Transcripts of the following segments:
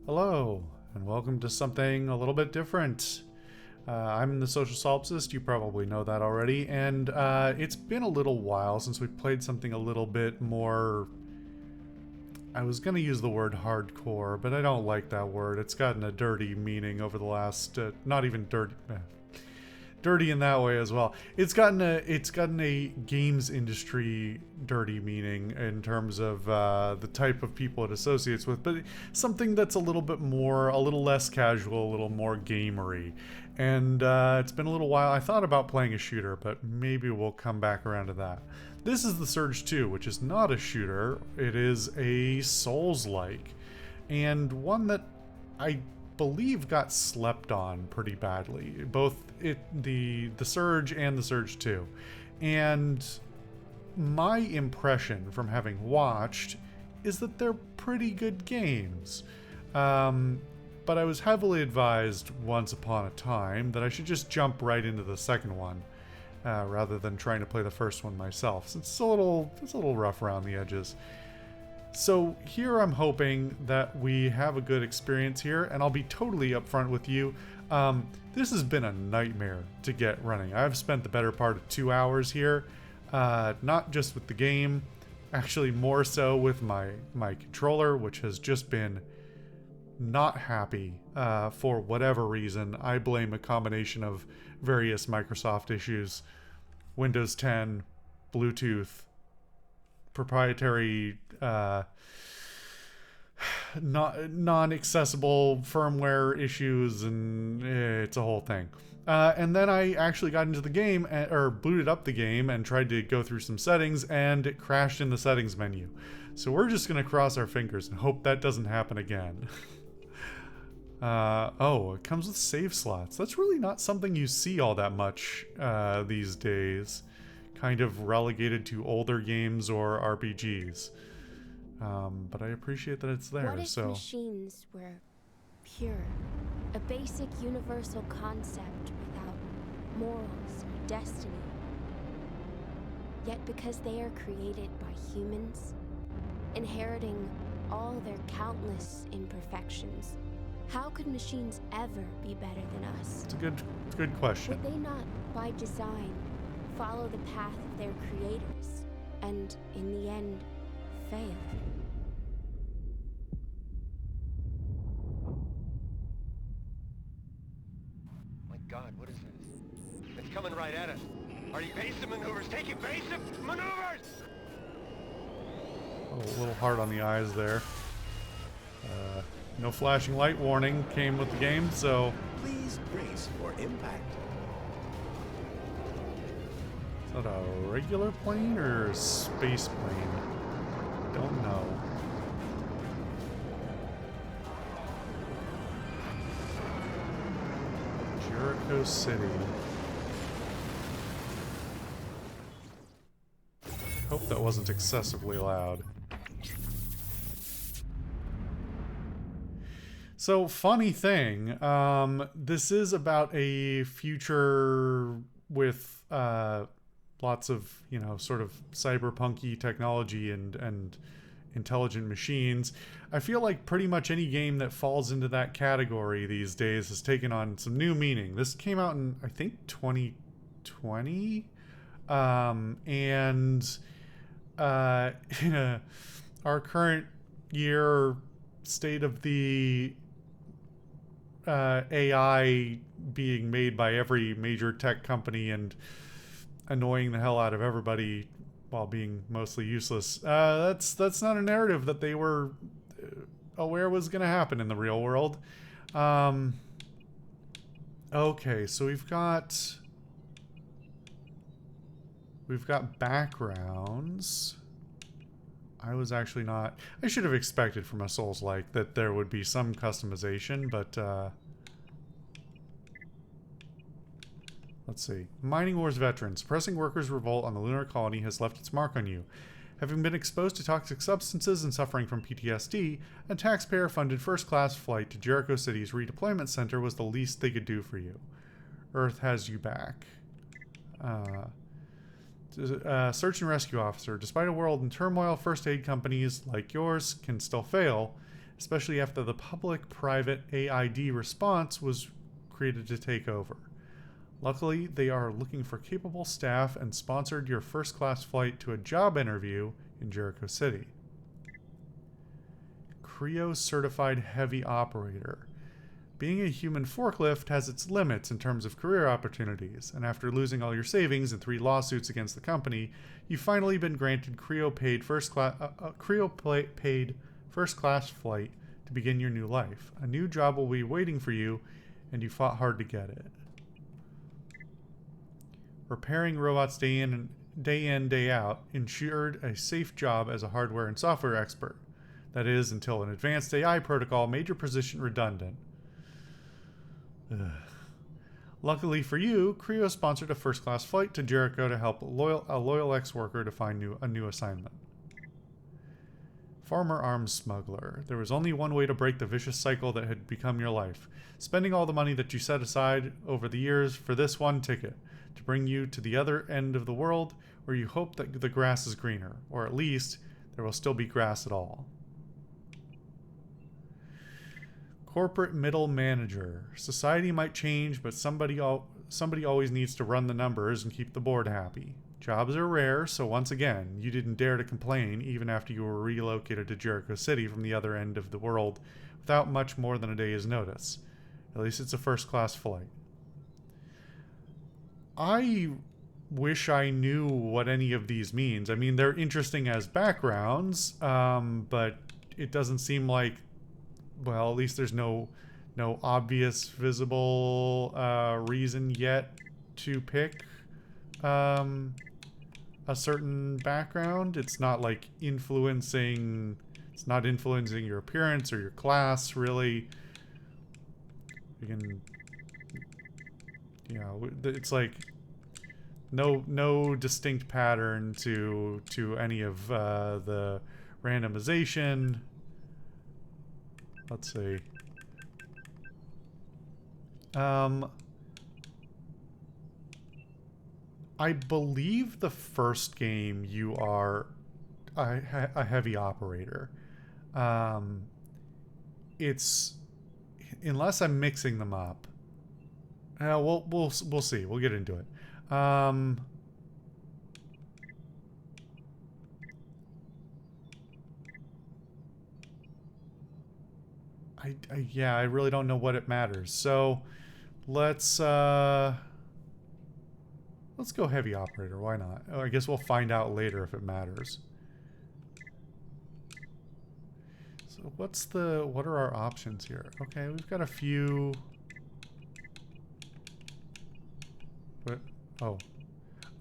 Hello, and welcome to something a little bit different. I'm the Social Solipsist, you probably know that already, and it's been a little while since we played something a little bit more... I was gonna use the word hardcore, but I don't like that word. It's gotten a dirty meaning over the last... not even dirty... dirty in that way as well. It's gotten a games industry dirty meaning in terms of the type of people it associates with, but something that's a little less casual, a little more gamery. And it's been a little while. I thought about playing a shooter, but maybe we'll come back around to that. This is the Surge 2, which is not a shooter. It is a Souls-like, and one that I believe got slept on pretty badly, both the Surge and the Surge 2. And my impression from having watched is that they're pretty good games. But I was heavily advised once upon a time that I should just jump right into the second one rather than trying to play the first one myself, since it's a little rough around the edges. So here I'm hoping that we have a good experience here, and I'll be totally upfront with you. This has been a nightmare to get running. I've spent the better part of 2 hours here, not just with the game, actually more so with my controller, which has just been not happy for whatever reason. I blame a combination of various Microsoft issues, Windows 10, Bluetooth, proprietary non-accessible firmware issues, and it's a whole thing. And then I actually got into the game, or booted up the game and tried to go through some settings, and it crashed in the settings menu. So we're just gonna cross our fingers and hope that doesn't happen again. Oh, it comes with save slots. That's really not something you see all that much these days. Kind of relegated to older games or RPGs. But I appreciate that it's there. What if machines were pure? A basic universal concept without morals or destiny. Yet because they are created by humans, inheriting all their countless imperfections, how could machines ever be better than us? It's a good question. Would they not, by design, follow the path of their creators, and in the end, fail? My God, what is this? It's coming right at us. Are you evasive maneuvers? Take evasive maneuvers! Oh, a little hard on the eyes there. No flashing light warning came with the game, so... Please brace for impact. Is that a regular plane or a space plane? Don't know. Jericho City. Hope that wasn't excessively loud. So, funny thing, this is about a future with lots of, sort of cyberpunky technology and intelligent machines. I feel like pretty much any game that falls into that category these days has taken on some new meaning. This came out in, I think, 2020? And our current year state of the AI being made by every major tech company and annoying the hell out of everybody while being mostly useless. That's not a narrative that they were aware was going to happen in the real world. Okay, so we've got backgrounds. I was actually not... I should have expected from a Souls-like that there would be some customization, but... let's see. Mining Wars veteran. Suppressing workers' revolt on the lunar colony has left its mark on you. Having been exposed to toxic substances and suffering from PTSD, a taxpayer-funded first-class flight to Jericho City's redeployment center was the least they could do for you. Earth has you back. Search and rescue officer. Despite a world in turmoil, first aid companies like yours can still fail. especially after the public-private AID response was created to take over. Luckily, they are looking for capable staff and sponsored your first-class flight to a job interview in Jericho City. Creo Certified Heavy Operator. Being a human forklift has its limits in terms of career opportunities, and after losing all your savings in 3 lawsuits against the company, you've finally been granted Creo-paid first-class flight to begin your new life. A new job will be waiting for you, and you fought hard to get it. Repairing robots day in, day out ensured a safe job as a hardware and software expert. That is, until an advanced AI protocol made your position redundant. Ugh. Luckily for you, Creo sponsored a first-class flight to Jericho to help a loyal ex-worker to find a new assignment. Former arms smuggler. There was only one way to break the vicious cycle that had become your life. Spending all the money that you set aside over the years for this one ticket to bring you to the other end of the world where you hope that the grass is greener, or at least there will still be grass at all. Corporate middle manager. Society might change, but somebody always needs to run the numbers and keep the board happy. Jobs are rare, so once again, you didn't dare to complain even after you were relocated to Jericho City from the other end of the world without much more than a day's notice. At least it's a first-class flight. I wish I knew what any of these means. I mean, they're interesting as backgrounds, but it doesn't seem like, well, at least there's no obvious visible reason yet to pick a certain background. It's not like influencing your appearance or your class, really. You can, it's like no distinct pattern to any of the randomization. Let's see. I believe the first game you are a heavy operator. It's, unless I'm mixing them up. We'll see. We'll get into it. I really don't know what it matters. So let's go heavy operator. Why not? Oh, I guess we'll find out later if it matters. So what are our options here? Okay, we've got a few. What?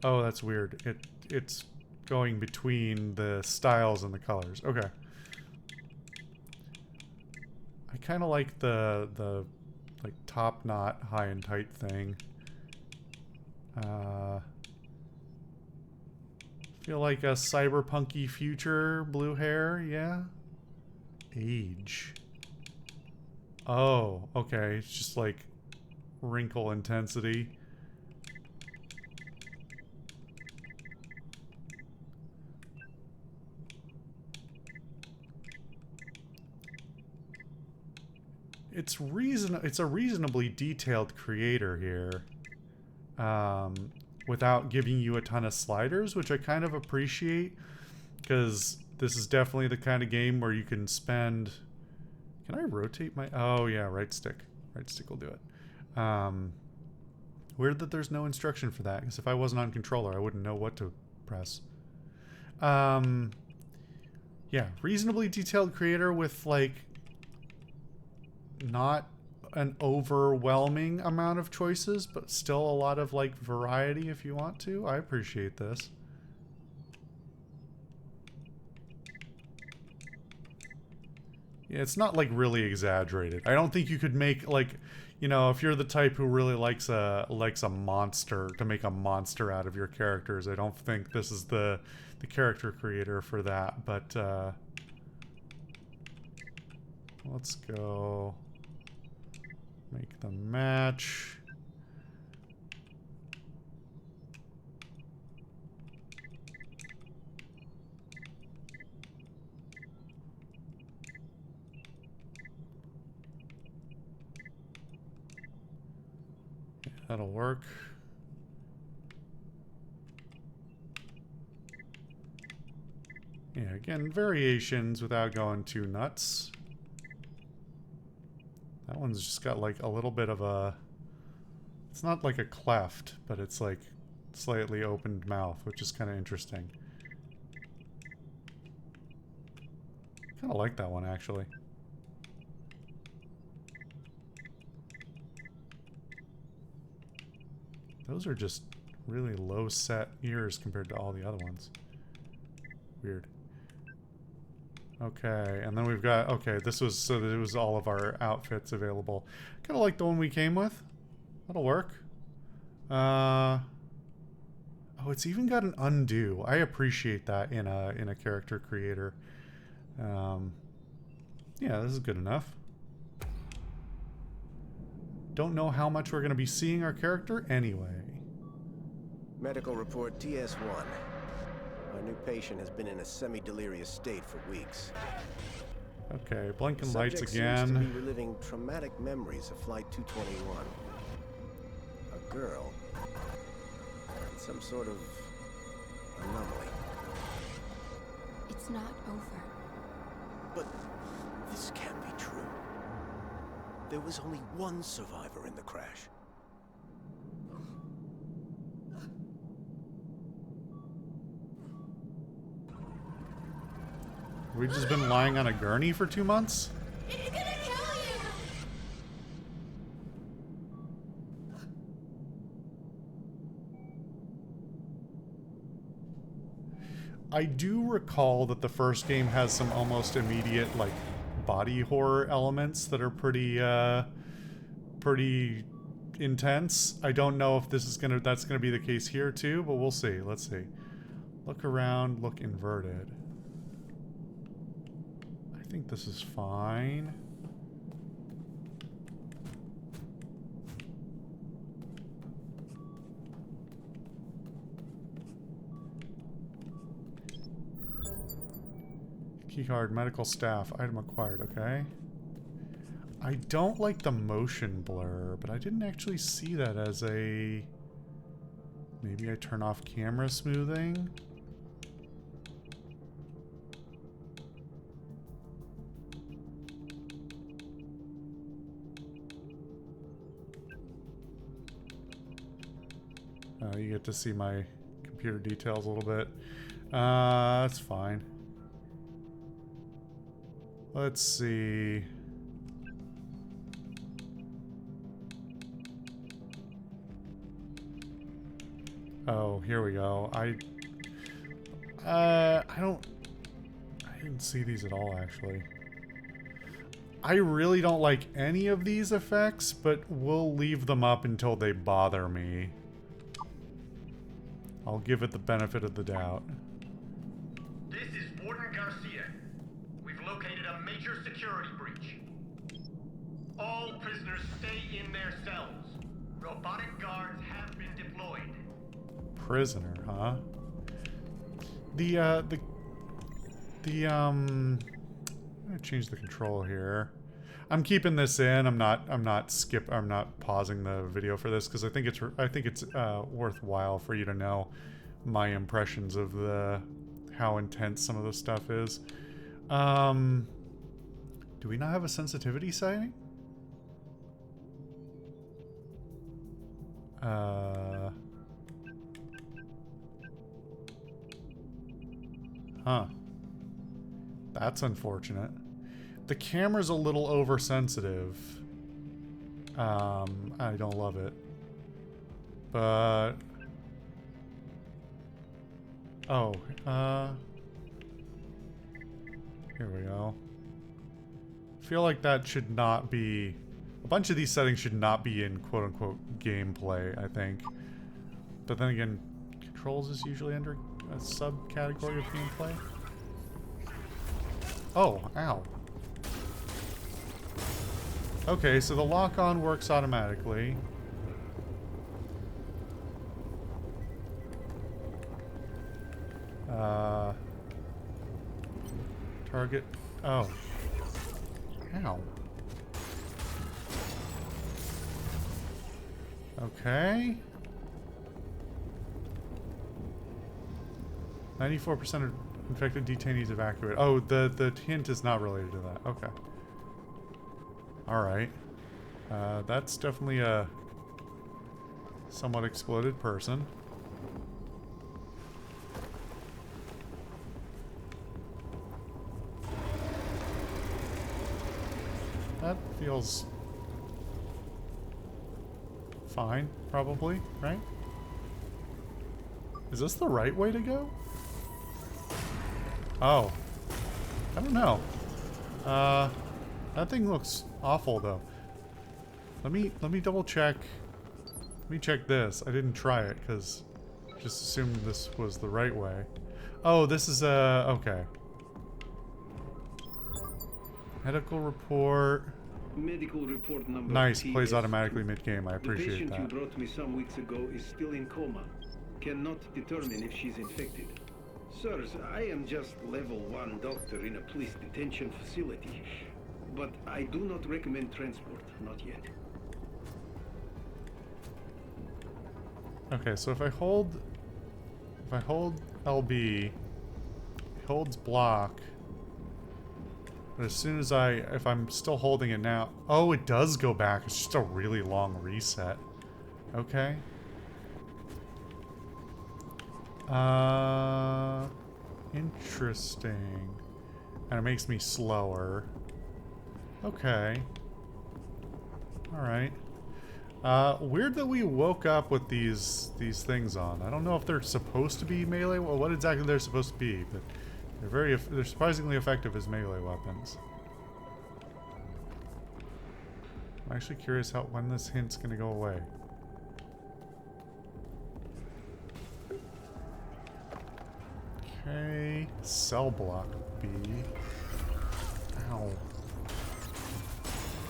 Oh, that's weird. It's going between the styles and the colors. Okay. I kind of like the like top knot high and tight thing. Feel like a cyberpunky future, blue hair, yeah. Age. Oh, okay. It's just like wrinkle intensity. It's a reasonably detailed creator here. Without giving you a ton of sliders, which I kind of appreciate, because this is definitely the kind of game where you can spend... Can I rotate my... Oh yeah, right stick. Right stick will do it. Weird that there's no instruction for that, because if I wasn't on controller, I wouldn't know what to press. Yeah, reasonably detailed creator with, like, not an overwhelming amount of choices, but still a lot of like variety if you want to. I appreciate this. Yeah, it's not like really exaggerated. I don't think you could make like, you know, if you're the type who really likes a monster, to make a monster out of your characters, I don't think this is the character creator for that, but let's go make them match. That'll work. Yeah, again, variations without going too nuts. That one's just got like a little bit of a... It's not like a cleft, but it's like slightly opened mouth, which is kind of interesting. Kind of like that one, actually. Those are just really low set ears compared to all the other ones. Weird. Okay, and then we've got, okay, this was, so that it was all of our outfits available. Kind of like the one we came with. That'll work. Oh, it's even got an undo. I appreciate that in a character creator. Yeah, this is good enough. Don't know how much we're going to be seeing our character anyway. Medical report TS1. Our new patient has been in a semi-delirious state for weeks. Okay, blinking lights Subject again. seems to be reliving traumatic memories of Flight 221. A girl. And some sort of anomaly. It's not over. But this can't be true. There was only one survivor in the crash. We've just been lying on a gurney for 2 months? It's gonna kill you! I do recall that the first game has some almost immediate, like, body horror elements that are pretty intense. I don't know if that's gonna be the case here too, but we'll see. Let's see. Look around, look inverted. I think this is fine. Keycard, medical staff, item acquired, okay. I don't like the motion blur, but I didn't actually see that as a... Maybe I turn off camera smoothing? You get to see my computer details a little bit. That's fine. Let's see. Oh, here we go. I didn't see these at all, actually. I really don't like any of these effects, but we'll leave them up until they bother me. I'll give it the benefit of the doubt. This is Warden Garcia. We've located a major security breach. All prisoners stay in their cells. Robotic guards have been deployed. Prisoner, huh? I'm gonna change the control here. I'm keeping this in. I'm not pausing the video for this because I think it's worthwhile for you to know my impressions of how intense some of the stuff is. Do we not have a sensitivity setting? Huh. That's unfortunate. The camera's a little oversensitive. I don't love it. But... Oh, here we go. I feel like that should not be... A bunch of these settings should not be in quote-unquote gameplay, I think. But then again, controls is usually under a subcategory of gameplay. Oh, ow. Okay, so the lock-on works automatically. Target. Oh. Ow. Okay. 94% of infected detainees evacuated. Oh, the hint is not related to that. Okay. Alright. That's definitely a somewhat exploded person. That feels fine, probably, right? Is this the right way to go? Oh. I don't know. That thing looks awful though. Let me double check. Let me check this. I didn't try it because just assumed this was the right way. Oh, this is okay. Medical report. Medical report number Nice, plays TS2. automatically mid-game. I appreciate The patient that. you brought me some weeks ago is still in coma. Cannot determine if she's infected. Sirs, I am just level 1 doctor in a police detention facility, but I do not recommend transport, not yet. Okay, so if I hold LB, it holds block. But as soon as if I'm still holding it now, oh, it does go back. It's just a really long reset. Okay. Interesting. And it makes me slower. Okay. Alright. Weird that we woke up with these things on. I don't know if they're supposed to be melee, well, what exactly they're supposed to be, but they're surprisingly effective as melee weapons. I'm actually curious when this hint's gonna go away. Okay, cell block B. Ow.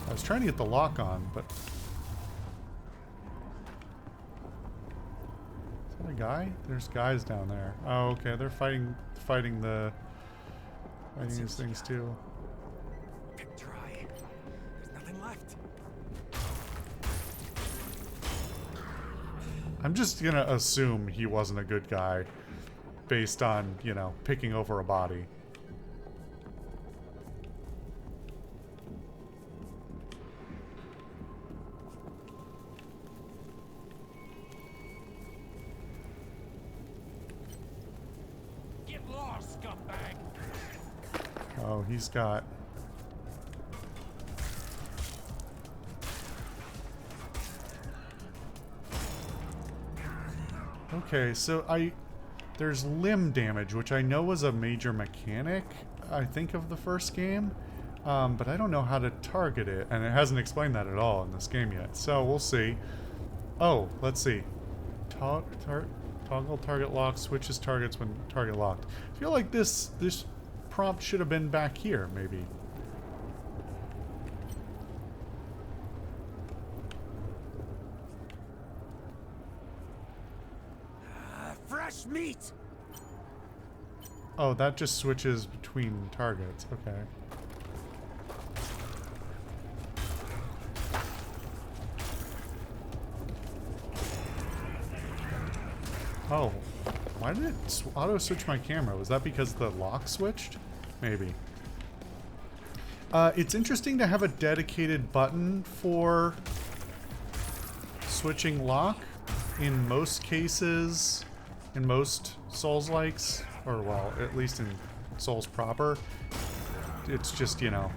I was trying to get the lock on, but... Is that a guy? There's guys down there. Oh, okay, they're fighting these things too. Pick dry. There's nothing left. I'm just gonna assume he wasn't a good guy based on, you know, picking over a body. Get lost, scumbag. Oh, he's got... Okay, so there's limb damage, which I know was a major mechanic, I think, of the first game. But I don't know how to target it, and it hasn't explained that at all in this game yet. So we'll see. Oh, let's see. Toggle target lock, switches targets when target locked. I feel like this prompt should have been back here, maybe. Fresh meat. Oh, that just switches between targets. Okay. Oh, why did it auto switch my camera? Was that because the lock switched? Maybe. It's interesting to have a dedicated button for switching lock. In most cases, in most Souls-likes, or well, at least in Souls proper, it's just, you know,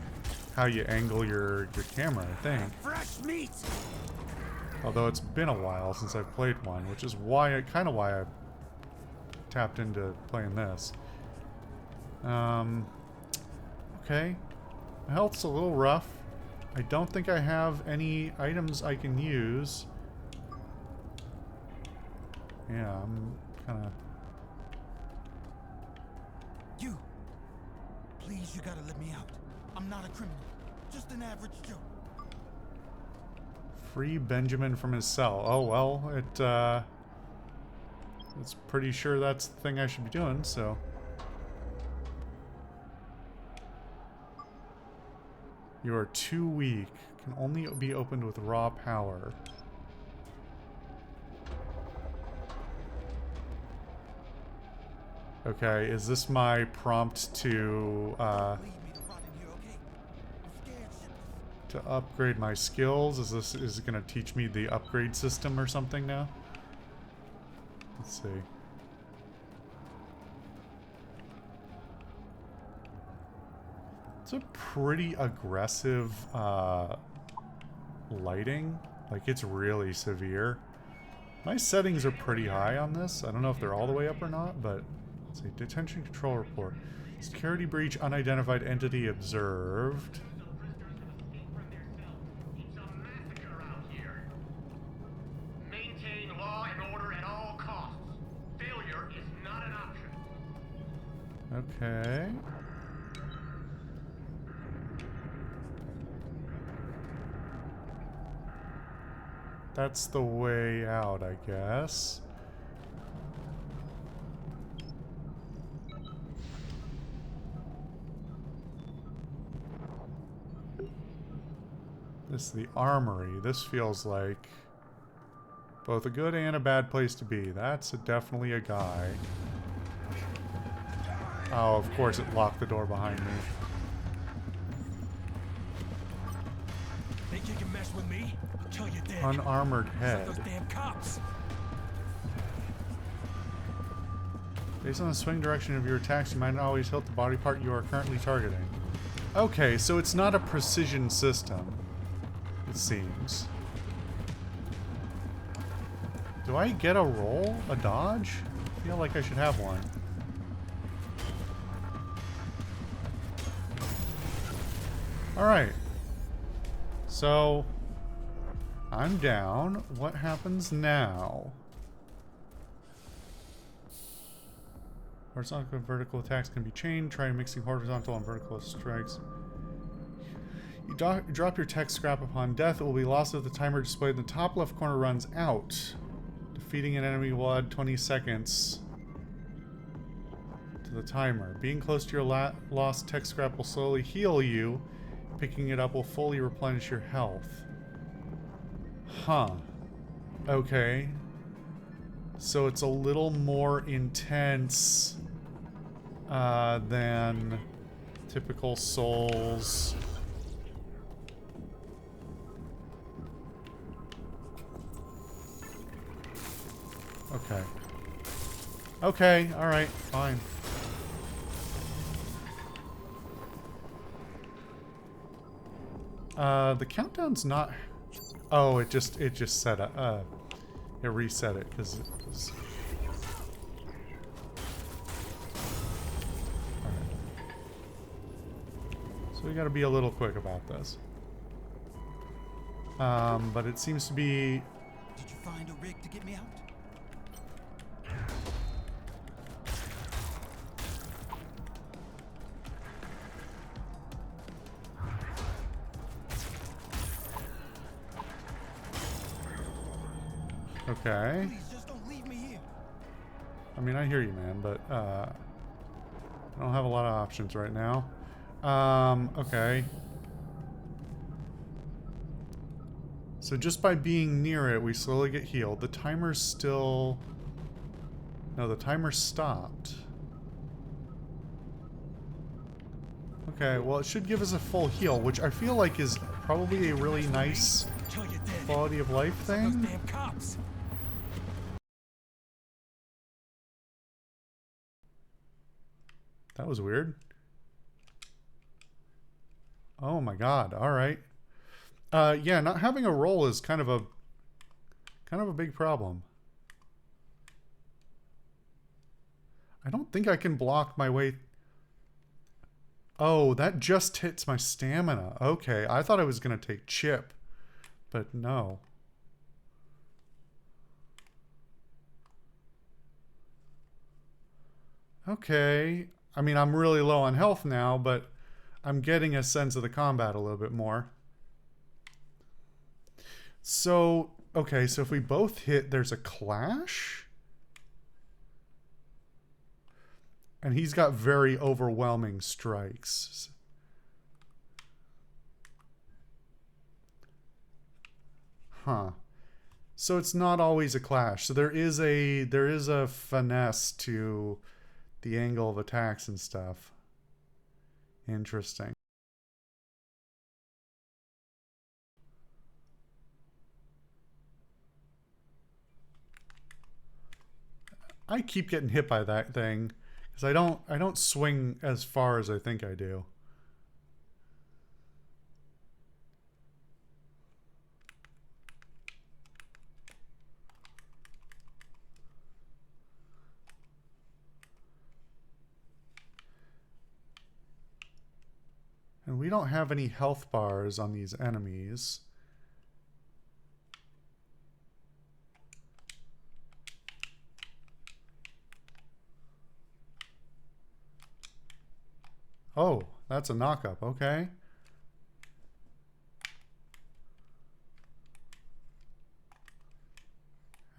how you angle your camera, I think. Fresh meat. Although it's been a while since I've played one, which is why I tapped into playing this. Okay. My health's a little rough. I don't think I have any items I can use. Yeah, I'm kind of... You! Please, you gotta let me out. I'm not a criminal. Just an average Joe. Free Benjamin from his cell. Oh, well, it's pretty sure that's the thing I should be doing, so... You are too weak. Can only be opened with raw power. Okay, is this my prompt to Leave me to rot in here, okay? I'm scared shitless. to upgrade my skills? Is it gonna teach me the upgrade system or something now? Let's see. It's a pretty aggressive lighting. Like, it's really severe. My settings are pretty high on this. I don't know if they're all the way up or not, but let's see. Detention control report. Security breach, unidentified entity observed. It's a massacre out here. Maintain law and order at all costs. Failure is not an option. Okay. That's the way out, I guess. This is the armory. This feels like both a good and a bad place to be. That's definitely a guy. Oh, of course it locked the door behind me. Think you can mess with me? I'll kill you dead. Unarmored Like head. those damn cops. Based on the swing direction of your attacks, you might not always hit the body part you are currently targeting. Okay, so it's not a precision system, it seems. Do I get a roll? A dodge? I feel like I should have one. Alright. So, I'm down. What happens now? Horizontal and vertical attacks can be chained. Try mixing horizontal and vertical strikes. You drop your tech scrap upon death. It will be lost if the timer displayed in the top left corner runs out. Defeating an enemy will add 20 seconds to the timer. Being close to your lost tech scrap will slowly heal you. Picking it up will fully replenish your health. Huh. Okay. So it's a little more intense than typical Souls. Okay. Okay, alright, fine. The countdown's not... Oh, it just set up, it reset it, because it was... Alright. So we gotta be a little quick about this. But it seems to be... Did you find a rig to get me out? Okay. Please, just don't leave me here. I mean, I hear you, man, but, I don't have a lot of options right now. Okay. So just by being near it, we slowly get healed. The timer's still... No, the timer stopped. Okay, well, it should give us a full heal, which I feel like is probably a really nice Kill you dead. quality of life Like those thing. damn cops. That was weird. Oh my god, alright. Yeah, not having a roll is kind of a big problem. I don't think I can block my way. Oh, that just hits my stamina. Okay, I thought I was gonna take chip, but no. Okay. I mean, I'm really low on health now, but I'm getting a sense of the combat a little bit more. So, okay, so if we both hit, there's a clash? And he's got very overwhelming strikes. Huh. So it's not always a clash. So there is a finesse to the angle of attacks and stuff. Interesting. I keep getting hit by that thing because I don't swing as far as I think I do. And we don't have any health bars on these enemies. Oh, that's a knock-up. Okay.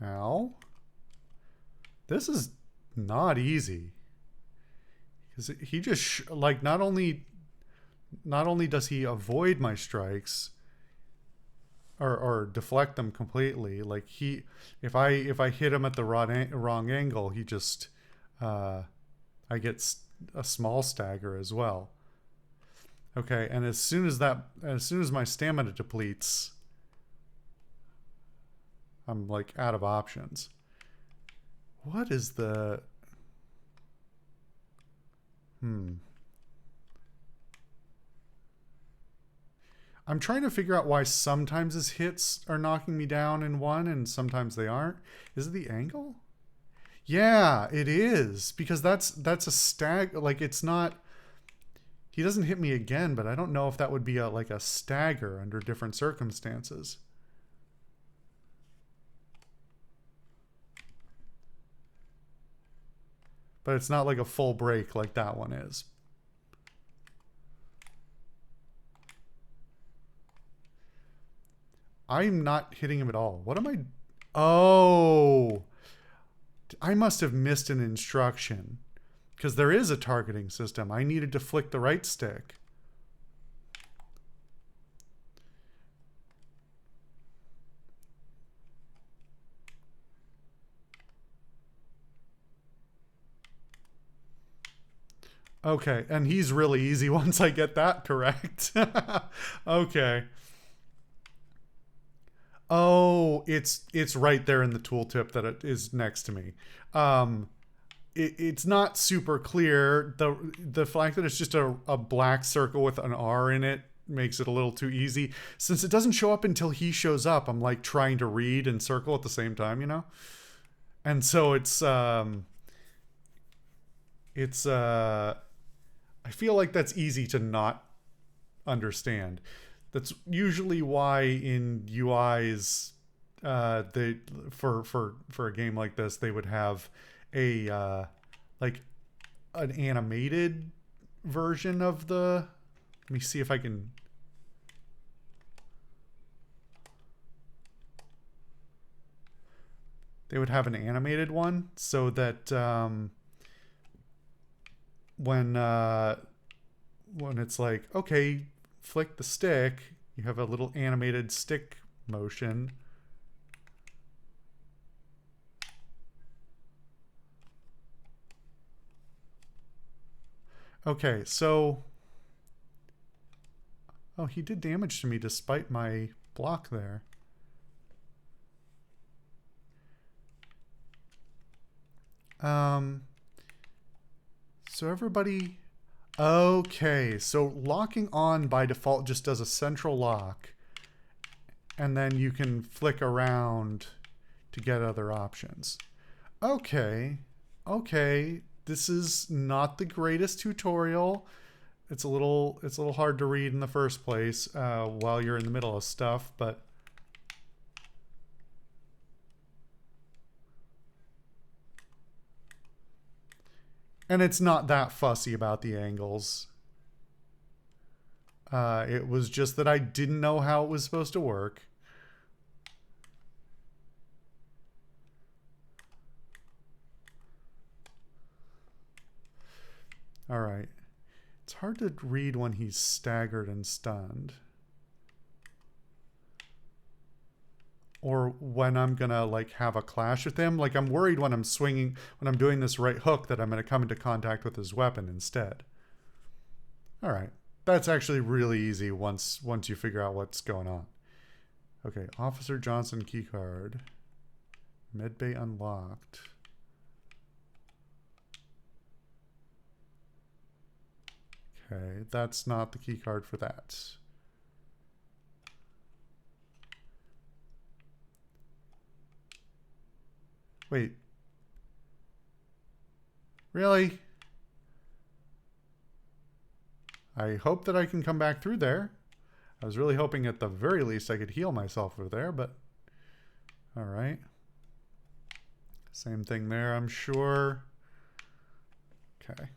Ow. This is not easy. Because he just, like, not only does he avoid my strikes or deflect them completely, like if I hit him at the wrong angle, he just I get a small stagger as well. Okay, and as soon as my stamina depletes, I'm like out of options. What is the I'm trying to figure out why sometimes his hits are knocking me down in one and sometimes they aren't. Is it the angle? Yeah, it is. Because that's a stag, like it's not, he doesn't hit me again, but I don't know if that would be like a stagger under different circumstances. But it's not like a full break like that one is. I'm not hitting him at all. What am I? Oh, I must have missed an instruction because there is a targeting system. I needed to flick the right stick. Okay, and he's really easy once I get that correct. Okay. Oh, it's right there in the tooltip that it is next to me. It's not super clear. The fact that it's just a black circle with an R in it makes it a little too easy. Since it doesn't show up until he shows up, I'm like trying to read and circle at the same time, you know? And so I feel like that's easy to not understand. That's usually why in UIs, they for a game like this, they would have a like an animated version of the. Let me see if I can. They would have an animated one so that when it's like, okay, flick the stick, you have a little animated stick motion. Okay, so oh, he did damage to me despite my block there. So everybody, okay, so locking on by default just does a central lock, and then you can flick around to get other options. Okay, this is not the greatest tutorial. It's a little hard to read in the first place while you're in the middle of stuff, but and it's not that fussy about the angles. It was just that I didn't know how it was supposed to work. All right. It's hard to read when he's staggered and stunned. or when I'm gonna like have a clash with him. Like I'm worried when I'm swinging, when I'm doing this right hook, that I'm gonna come into contact with his weapon instead. All right, that's actually really easy once you figure out what's going on. Okay, Officer Johnson keycard. Medbay unlocked. Okay, that's not the keycard for that. Wait. Really? I hope that I can come back through there. I was really hoping at the very least I could heal myself over there, but... Alright. Same thing there, I'm sure. Okay.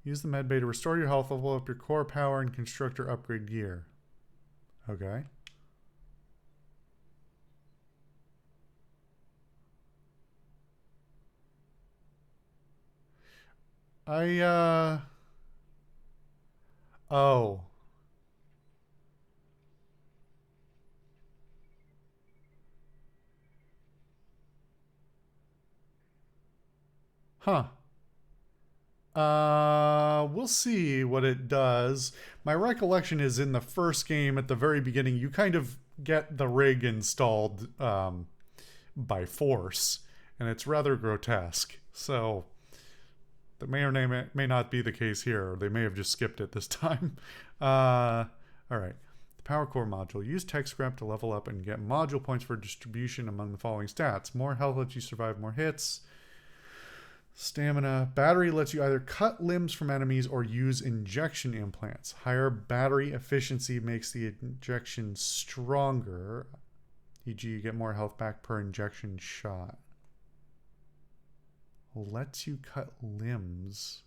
Use the medbay to restore your health, level up your core power, and construct or upgrade gear. Okay. Oh. Huh. We'll see what it does. My recollection is in the first game at the very beginning, you kind of get the rig installed by force, and it's rather grotesque. So that may or may not be the case here. Or they may have just skipped it this time. All right. The power core module. Use tech scrap to level up and get module points for distribution among the following stats. More health lets you survive more hits. Stamina. Battery lets you either cut limbs from enemies or use injection implants. Higher battery efficiency makes the injection stronger. E.g., you get more health back per injection shot. Lets you cut limbs.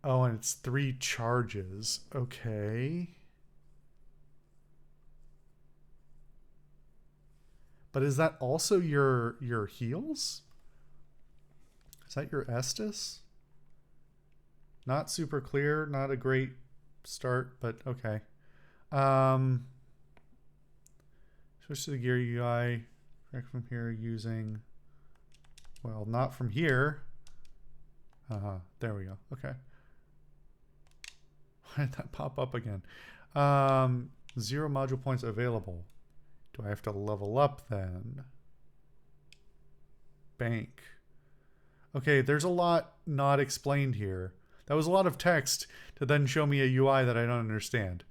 Oh, and it's 3 charges. Okay. But is that also your heals? Is that your Estus? Not super clear. Not a great start, but okay. Switch to the gear UI. Back from here using... Well, not from here. There we go. Okay. Why did that pop up again? 0 module points available. Do I have to level up then? Bank. Okay, there's a lot not explained here. That was a lot of text to then show me a UI that I don't understand.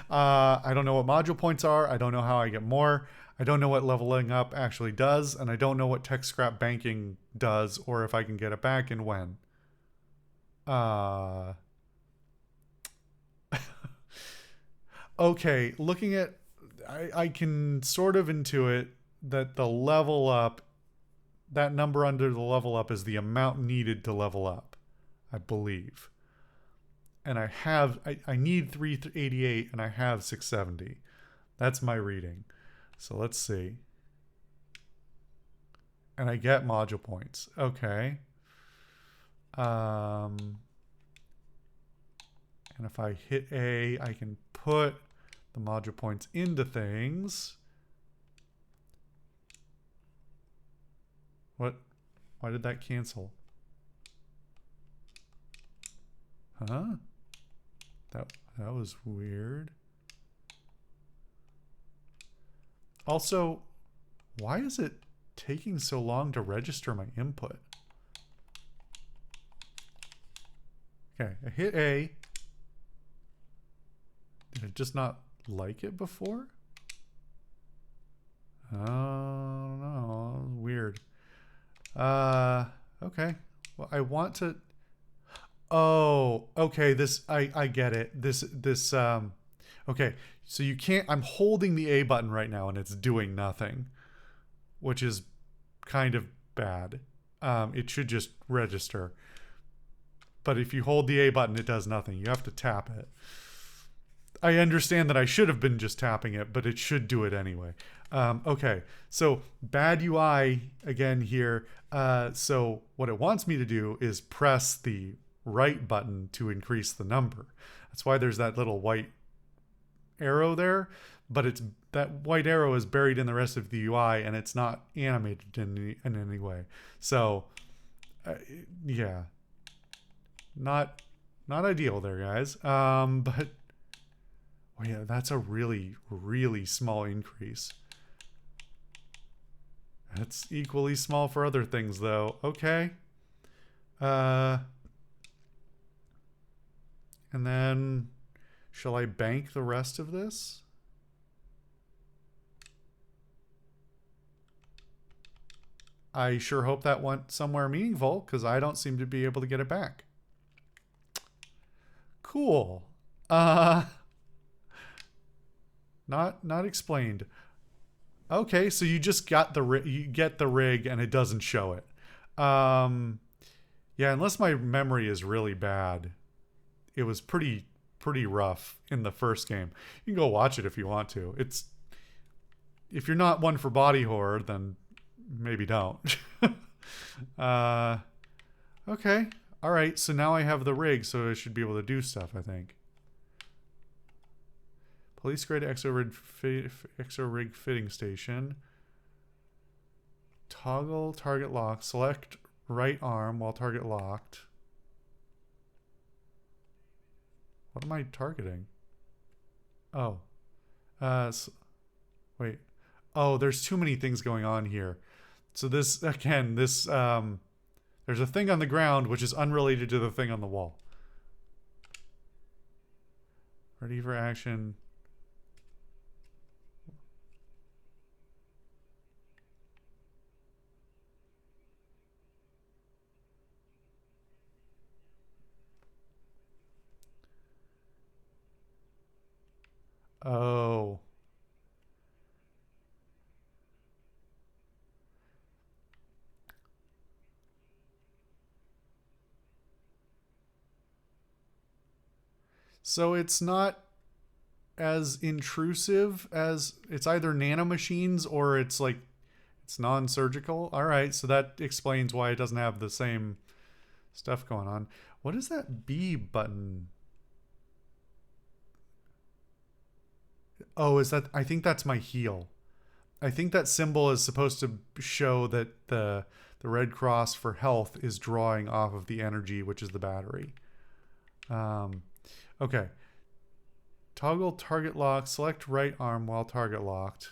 I don't know what module points are. I don't know how I get more. I don't know what leveling up actually does, and I don't know what tech scrap banking does, or if I can get it back and when. Okay, looking at... I can sort of intuit that the level up, that number under the level up is the amount needed to level up, I believe. And I need 388 and I have 670. That's my reading. So let's see. And I get module points. Okay. And if I hit A, I can put the module points into things. What? Why did that cancel? Huh? That was weird. Also, why is it taking so long to register my input? Okay, I hit A. Did it just not like it before? I don't know. Weird. Okay. Well, I want to... Oh, okay. I get it. Okay. So you can't, I'm holding the A button right now and it's doing nothing, which is kind of bad. It should just register. But if you hold the A button, it does nothing. You have to tap it. I understand that I should have been just tapping it, but it should do it anyway. Okay, so bad UI again here. So what it wants me to do is press the right button to increase the number. That's why there's that little white arrow there, but it's that white arrow is buried in the rest of the UI and it's not animated in any way. So yeah, not ideal there, guys. But oh yeah, that's a really, really small increase. That's equally small for other things though. Okay. And then shall I bank the rest of this? I sure hope that went somewhere meaningful, because I don't seem to be able to get it back. Cool. Not explained. Okay, so you just got you get the rig and it doesn't show it. Yeah, unless my memory is really bad. It was pretty rough in the first game. You can go watch it if you want to. If you're not one for body horror, then maybe don't. Okay. All right, so now I have the rig, so I should be able to do stuff, I think. Police grade exo rig fitting station. Toggle target lock. Select right arm while target locked. What am I targeting? Oh. Wait. Oh, there's too many things going on here. So this, again, there's a thing on the ground which is unrelated to the thing on the wall. Ready for action. Oh. So it's not as intrusive as it's either nanomachines or it's like it's non-surgical. All right, so that explains why it doesn't have the same stuff going on. What is that B button? Oh, is that, I think that's my heal. I think that symbol is supposed to show that the red cross for health is drawing off of the energy, which is the battery. Okay. Toggle target lock. Select right arm while target locked.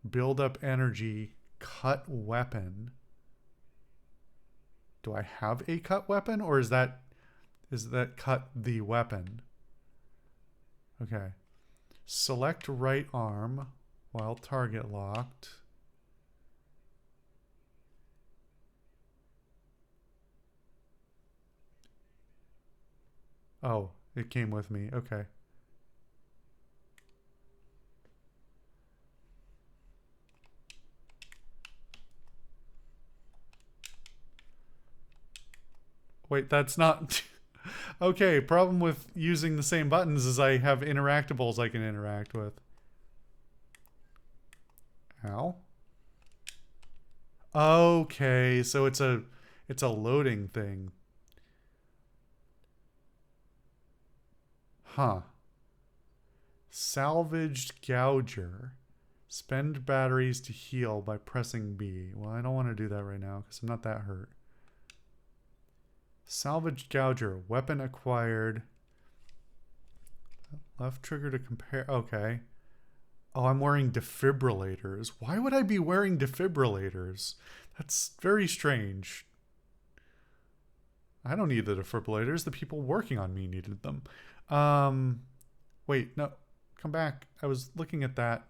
Build up energy. Cut weapon. Do I have a cut weapon, or is that cut the weapon? Okay. Select right arm while target locked. Oh, it came with me. Okay. Wait, that's not... Okay, problem with using the same buttons is I have interactables I can interact with. Ow. Okay, so it's a loading thing. Huh. Salvaged Gouger. Spend batteries to heal by pressing B. Well, I don't want to do that right now because I'm not that hurt. Salvaged Gouger. Weapon acquired. Left trigger to compare. Okay. Oh, I'm wearing defibrillators. Why would I be wearing defibrillators? That's very strange. I don't need the defibrillators. The people working on me needed them. Wait, no. Come back. I was looking at that.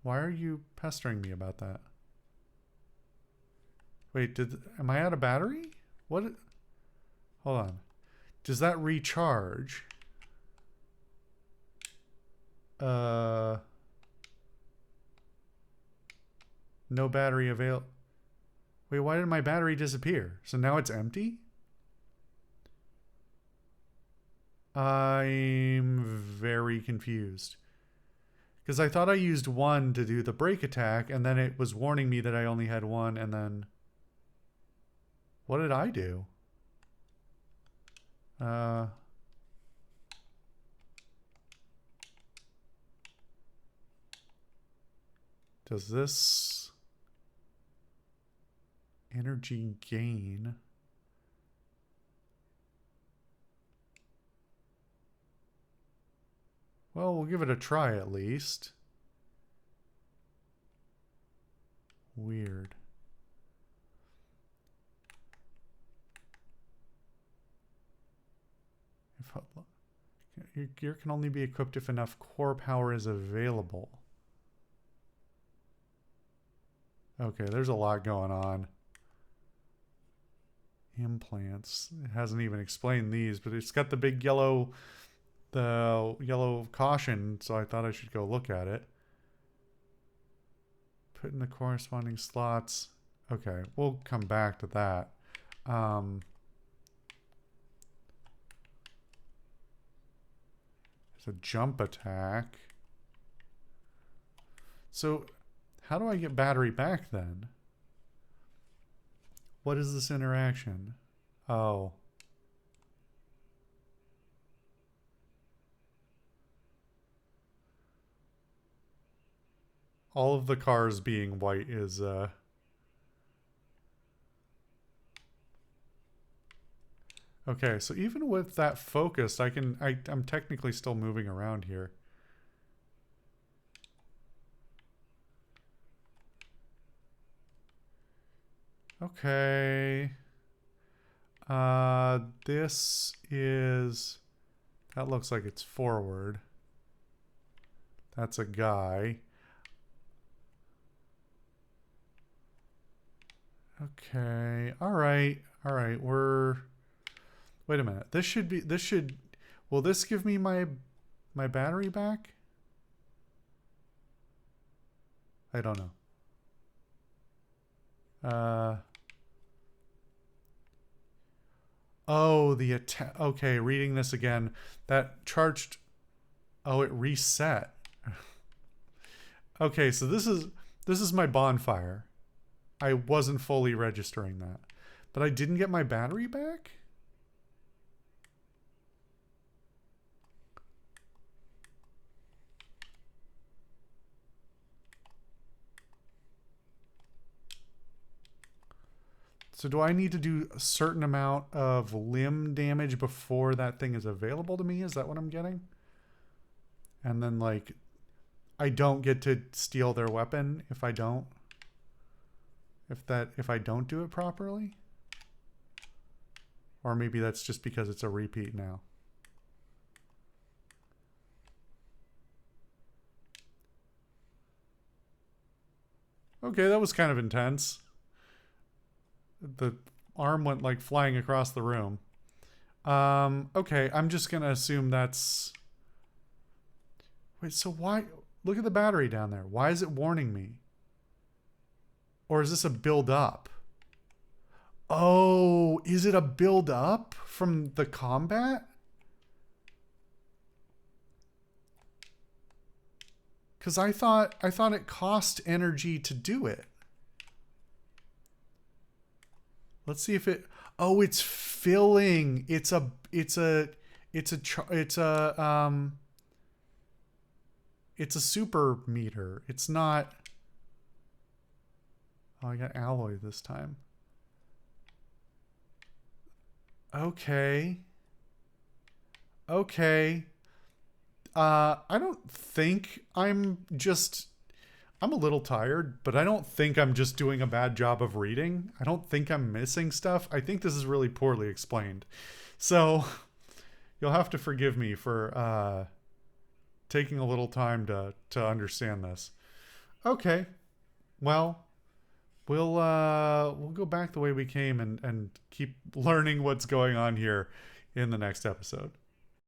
Why are you pestering me about that? Wait, am I out of battery? What? Hold on. Does that recharge? No battery available. Wait, why did my battery disappear? So now it's empty? I'm very confused. Because I thought I used one to do the break attack, and then it was warning me that I only had one, and then... What did I do? Does this... energy gain... Well, we'll give it a try at least. Weird. Your gear can only be equipped if enough core power is available. Okay, there's a lot going on. Implants. It hasn't even explained these, but it's got the big yellow... the yellow caution, so I thought I should go look at it. Put in the corresponding slots. Okay, we'll come back to that. It's a jump attack. So, how do I get battery back then? What is this interaction? Oh. All of the cars being white is, Okay, so even with that focused, I'm technically still moving around here. Okay. This is... That looks like it's forward. That's a guy. Okay. All right. We're... Wait a minute. This should... Will this give me my battery back? I don't know. Oh, the attack. Okay, reading this again. That charged... Oh, it reset. Okay, so this is my bonfire. I wasn't fully registering that. But I didn't get my battery back? So do I need to do a certain amount of limb damage before that thing is available to me? Is that what I'm getting? And then, like, I don't get to steal their weapon if I don't? If I don't do it properly? Or maybe that's just because it's a repeat now. Okay, that was kind of intense. The arm went like flying across the room. Okay, I'm just gonna assume that's... Wait, so why... Look at the battery down there. Why is it warning me? Or is this a build up? Oh, is it a build up from the combat? Because I thought it cost energy to do it. Let's see if it... Oh, it's filling. It's a super meter. It's not... Oh, I got alloy this time. Okay. Okay. I don't think I'm a little tired, but I don't think I'm just doing a bad job of reading. I don't think I'm missing stuff. I think this is really poorly explained. So you'll have to forgive me for taking a little time to understand this. Okay. Well, we'll go back the way we came and keep learning what's going on here in the next episode.